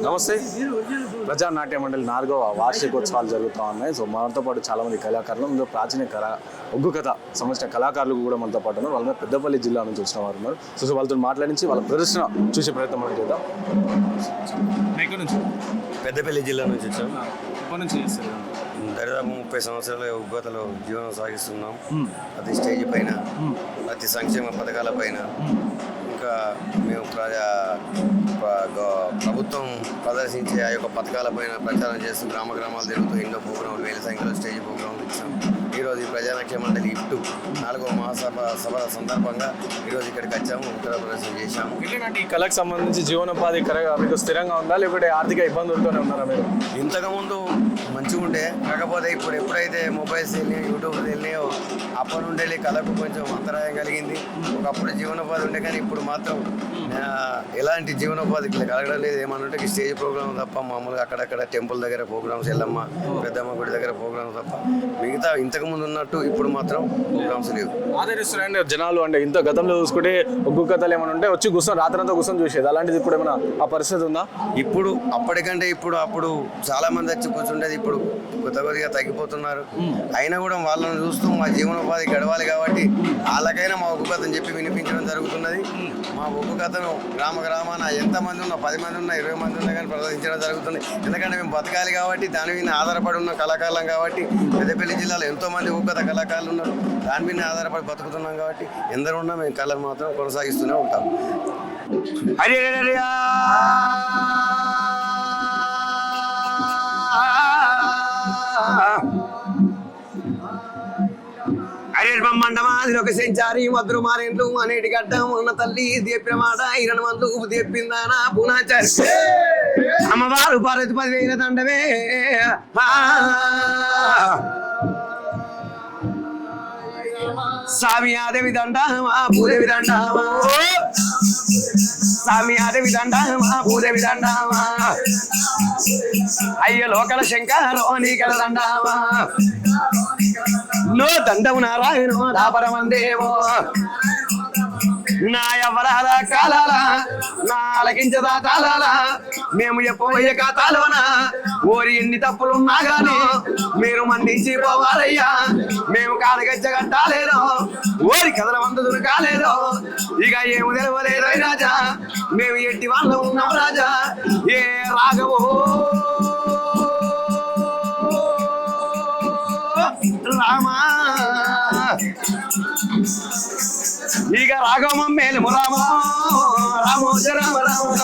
నమస్తే. ప్రజానాట్య మండలి 4వ వార్షికోత్సవాలు జరుగుతూ ఉన్నాయి. సో మనతో పాటు చాలామంది కళాకారులు, ఇందులో ప్రాచీన ఒగ్గు కథ సంబంధించిన కళాకారులు కూడా మనతో పాటు ఉన్నారు. వాళ్ళ పెద్దపల్లి జిల్లా నుంచి వచ్చిన వారు ఉన్నారు. సో వాళ్ళతో మాట్లాడించి వాళ్ళ ప్రదర్శన చూసే ప్రయత్నం మనం చేద్దాం. పెద్దపల్లి జిల్లా నుంచి వచ్చాం. ఎప్పటి నుంచి చేస్తారు? దాదాపు 30 సంవత్సరాల ఉగ్గతలో జీవనం సాగిస్తున్నాం. ప్రతి స్టేజ్ పైన, ప్రతి సంక్షేమ పథకాల పైన, ఇంకా మేము ప్రభుత్వం ప్రదర్శించే ఆ యొక్క పథకాల పైన ప్రచారం చేస్తూ గ్రామ గ్రామాలు తిరుగుతూ ఎన్నో ప్రోగ్రాంలు, వేల సంఖ్యలో స్టేజ్ ప్రోగ్రాంలు ఇచ్చాం. ఈరోజు ఈ ప్రజానాట్య మండలి ఇఫ్టు 4వ మహాసభ సందర్భంగా ఈరోజు ఇక్కడికి వచ్చాము, ఉత్తర ప్రదర్శన చేశాము. ఈ కళకు సంబంధించి జీవనోపాధి మీకు స్థిరంగా ఉందా, లేకపోతే ఆర్థిక ఇబ్బందులతోనే ఉన్నారా మీరు? ఇంతకుముందు మంచిగా ఉండే, కాకపోతే ఇప్పుడు ఎప్పుడైతే మొబైల్స్ వెళ్ళినాయో, యూట్యూబ్ వెళ్ళినాయో అప్పటి నుండి కళకు కొంచెం అంతరాయం కలిగింది. ఒకప్పుడు జీవనోపాధి ఉండే, కానీ ఇప్పుడు మాత్రం ఎలాంటి జీవనోపాధి కలగడం లేదు. ఏమన్నంటే స్టేజ్ ప్రోగ్రామ్ తప్ప, మామూలుగా అక్కడక్కడ టెంపుల్ దగ్గర ప్రోగ్రామ్స్, ఎల్లమ్మ పెద్దమ్మ గుడి దగ్గర ప్రోగ్రామ్స్ తప్ప మిగతా ఇంతకుముందు ఉన్నట్టు ఇప్పుడు మాత్రం ప్రోగ్రామ్స్ లేవు. ఆదరిస్తున్నాయండి జనాలు. అంటే ఇంత గతంలో చూసుకుంటే ఒగ్గు కథలు ఏమైనా ఉంటే వచ్చి కూర్చొని రాత్రంతా కూర్చొని చూసేది, అలాంటిది ఇప్పుడు ఏమైనా ఆ పరిస్థితి ఉందా? ఇప్పుడు అప్పటికంటే అప్పుడు చాలా మంది వచ్చి కూర్చుంటేది, ఇప్పుడు కొద్దిగా తగ్గిపోతున్నారు. అయినా కూడా వాళ్ళని చూస్తూ మా జీవనోపాధి గడవాలి కాబట్టి వాళ్ళకైనా మా ఒగ్గు కథను చెప్పి వినిపించడం జరుగుతున్నది. మా ఒగ్గు కథను గ్రామాన ఎంతమంది ఉన్నా, 10 మంది ఉన్నా, 20 మంది ఉన్నా కానీ ప్రదర్శించడం జరుగుతుంది. ఎందుకంటే మేము బతకాలి కాబట్టి, దాని మీద ఆధారపడి ఉన్న కళాకారులం కాబట్టి. పెద్దపల్లి జిల్లాలో ఎంతోమంది ఒగ్గు కథ కళాకారులు ఉన్నారు, దాని మీద ఆధారపడి బతుకుతున్నాం కాబట్టి ఎందరూ ఉన్నా మేము కళను మాత్రం కొనసాగిస్తూనే ఉంటాం. మండమాదిలోకి సెంచారి మధురు మారేండ్లు అనేటి గడ్డం ఉన్న తల్లి చెప్పిన మాట 20 మంది చెప్పిందానా పూనాచారి అమ్మవారు పార్వతి 10,000 దండమే. స్వామి ఆదేవి దండమా భూదేవి దండమా, స్వామి ఆదేవి దండమా భూదేవి దండమా, అయ్య లోకల శంకరో నీకల దండమా, నో దండము నారాయణో దాపరమందేవో, నా ఎవరాల కాలాల నా అలకించదా తాళాల, మేము ఎప్పుడయ్యే కాతాలోన ఓరి ఎన్ని తప్పులున్నా గాను మీరు మందించి పోవాలయ్యా, మేము కాలగచ్చగట్టాలేదో ఓరి కథల వందదులు కాలేదో, ఇక ఏమి తెలవలేదో రాజా, మేము ఎట్టి వాళ్ళు ఉన్నాం రాజా. ఏ రాఘవో రామా, ఇక రాఘవం మేలు రామో రామో రామ రామ.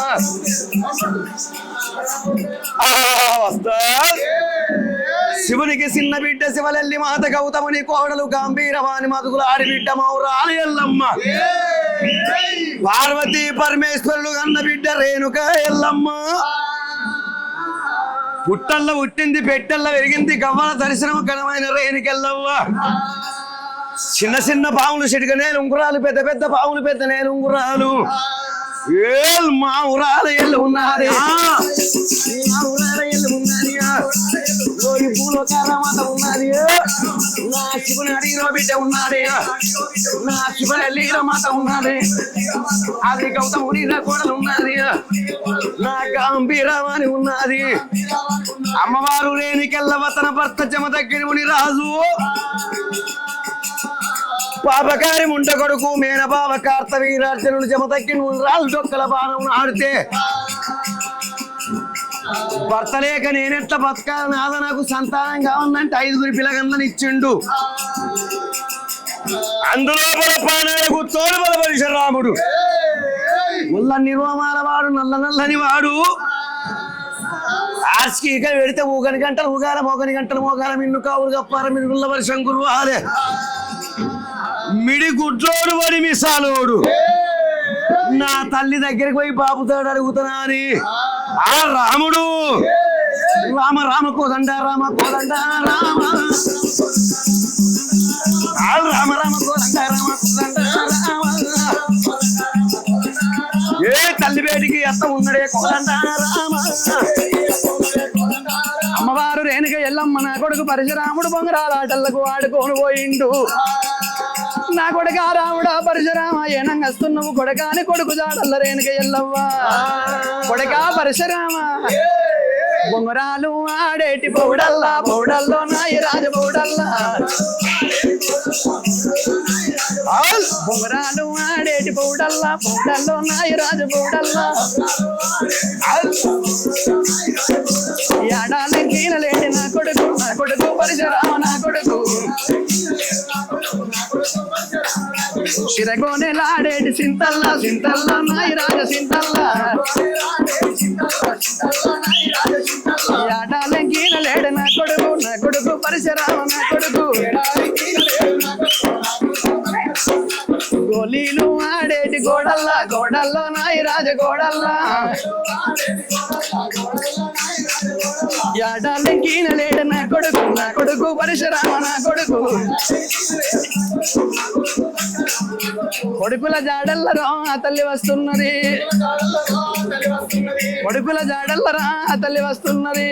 శివునికి చిన్న బిడ్డ శివలల్లి మాత, గౌతముని కోడలు గంభీరవాణి మధుగుల ఆడిబిడ్డ మౌరాలి ఎల్లమ్మ, పార్వతీ పరమేశ్వరులు కన్న బిడ్డ రేణుక ఎల్లమ్మ, పుట్టల్లో పుట్టింది పెట్టల్లో పెరిగింది గవ్వల దర్శనం ఘనమైన రేణుకెళ్ళవ్వ, చిన్న చిన్న పాములు చిటికనే ఉంగురాలు, పెద్ద పెద్ద పాములు పెద్దనే ఉంగురాలు, మా ఊరాల ఎల్లు ఉన్నది, పూలకారమాత ఉన్నది, నా శివుని అడిగిన బిడ్డ ఉన్నది, నా శివుని అల్లిన మాత ఉన్నది, అది గౌతముని కోడలు ఉన్నది, నా గంభీరమని ఉన్నది, అమ్మవారు రేణుకెళ్ళవ తన భర్త జమదగ్గిరి ముని రాజు, పాపకారి ముంట కొడుకు మేన బావ కార్తవీరార్జునుడు జమదగ్గిరి ముని రాజు డొక్కల బాణం ఆడితే, భర్త లేక నేనెట్లా బతకాలి, నాద నాకు సంతానం కావాలంటే 5 పిల్లగందని ఇచ్చిండు, అందులో ప్రాణాలకు తోడు బలపరిచ రాముడు, ముల్ల నిర్వమాల వాడు నల్లని వాడు, ఆర్చికి ఇక పెడితే 1 గంటలు ఊగాల 1 గంటలు మోగాల మిన్ను కావులు కప్పార మిరుగుల వర్షం గురువాలే, మిడి గుడ్లోడు వడి మిసాలోడు, నా తల్లి దగ్గరికి పోయి బాబుతాడు అడుగుతున్నా అని ఆ రాముడు రామ రామ కోదండ రామ కోదండ రామ, రామ రామ కోదండ రామ కోదండ రామ, ఏ తల్లి వేడికి అత్త ఉన్నడే కోదండ రామ, అమ్మవారు రేణుక ఎల్లమ్మ నా కొడుకు పరశురాముడు బొంగరాలాటలకు ఆడుకోను పోయిండు, నా కొడుక రాముడా పరశురామ ఏనంగస్తున్నావు కొడకాని కొడుకు జాడల్ల రేణుక ఎల్లవ్వ కొడక పరశురామ బొంగరాలు ఆడేటి పౌడల్లా పౌడల్లో నాయి రాజ పౌడల్లా బొంగరాలు ఆడేటి పౌడల్లా పౌడల్లో నాయి రాజ పౌడల్లా ఏడాలి కీనలేటి నా కొడుకు పరశురామ నా కొడుకు శిరగోనెలాడేటి సింతల్లా సింతల్లా నాయి రాజ సింతల్లా ఏడాలి కీనలేడు నా కొడుకు పరశురామ నా కొడుకు గోలీలు ఆడేటి గోడల్లో నాయి రాజ గోడల్లా ఏడాలి కీనలేడు నా కొడుకు పరశురామ నా కొడుకు కొడుకుల జాడల్లరా తల్లి వస్తున్నది కొడుకుల జాడల్లరా తల్లి వస్తున్నది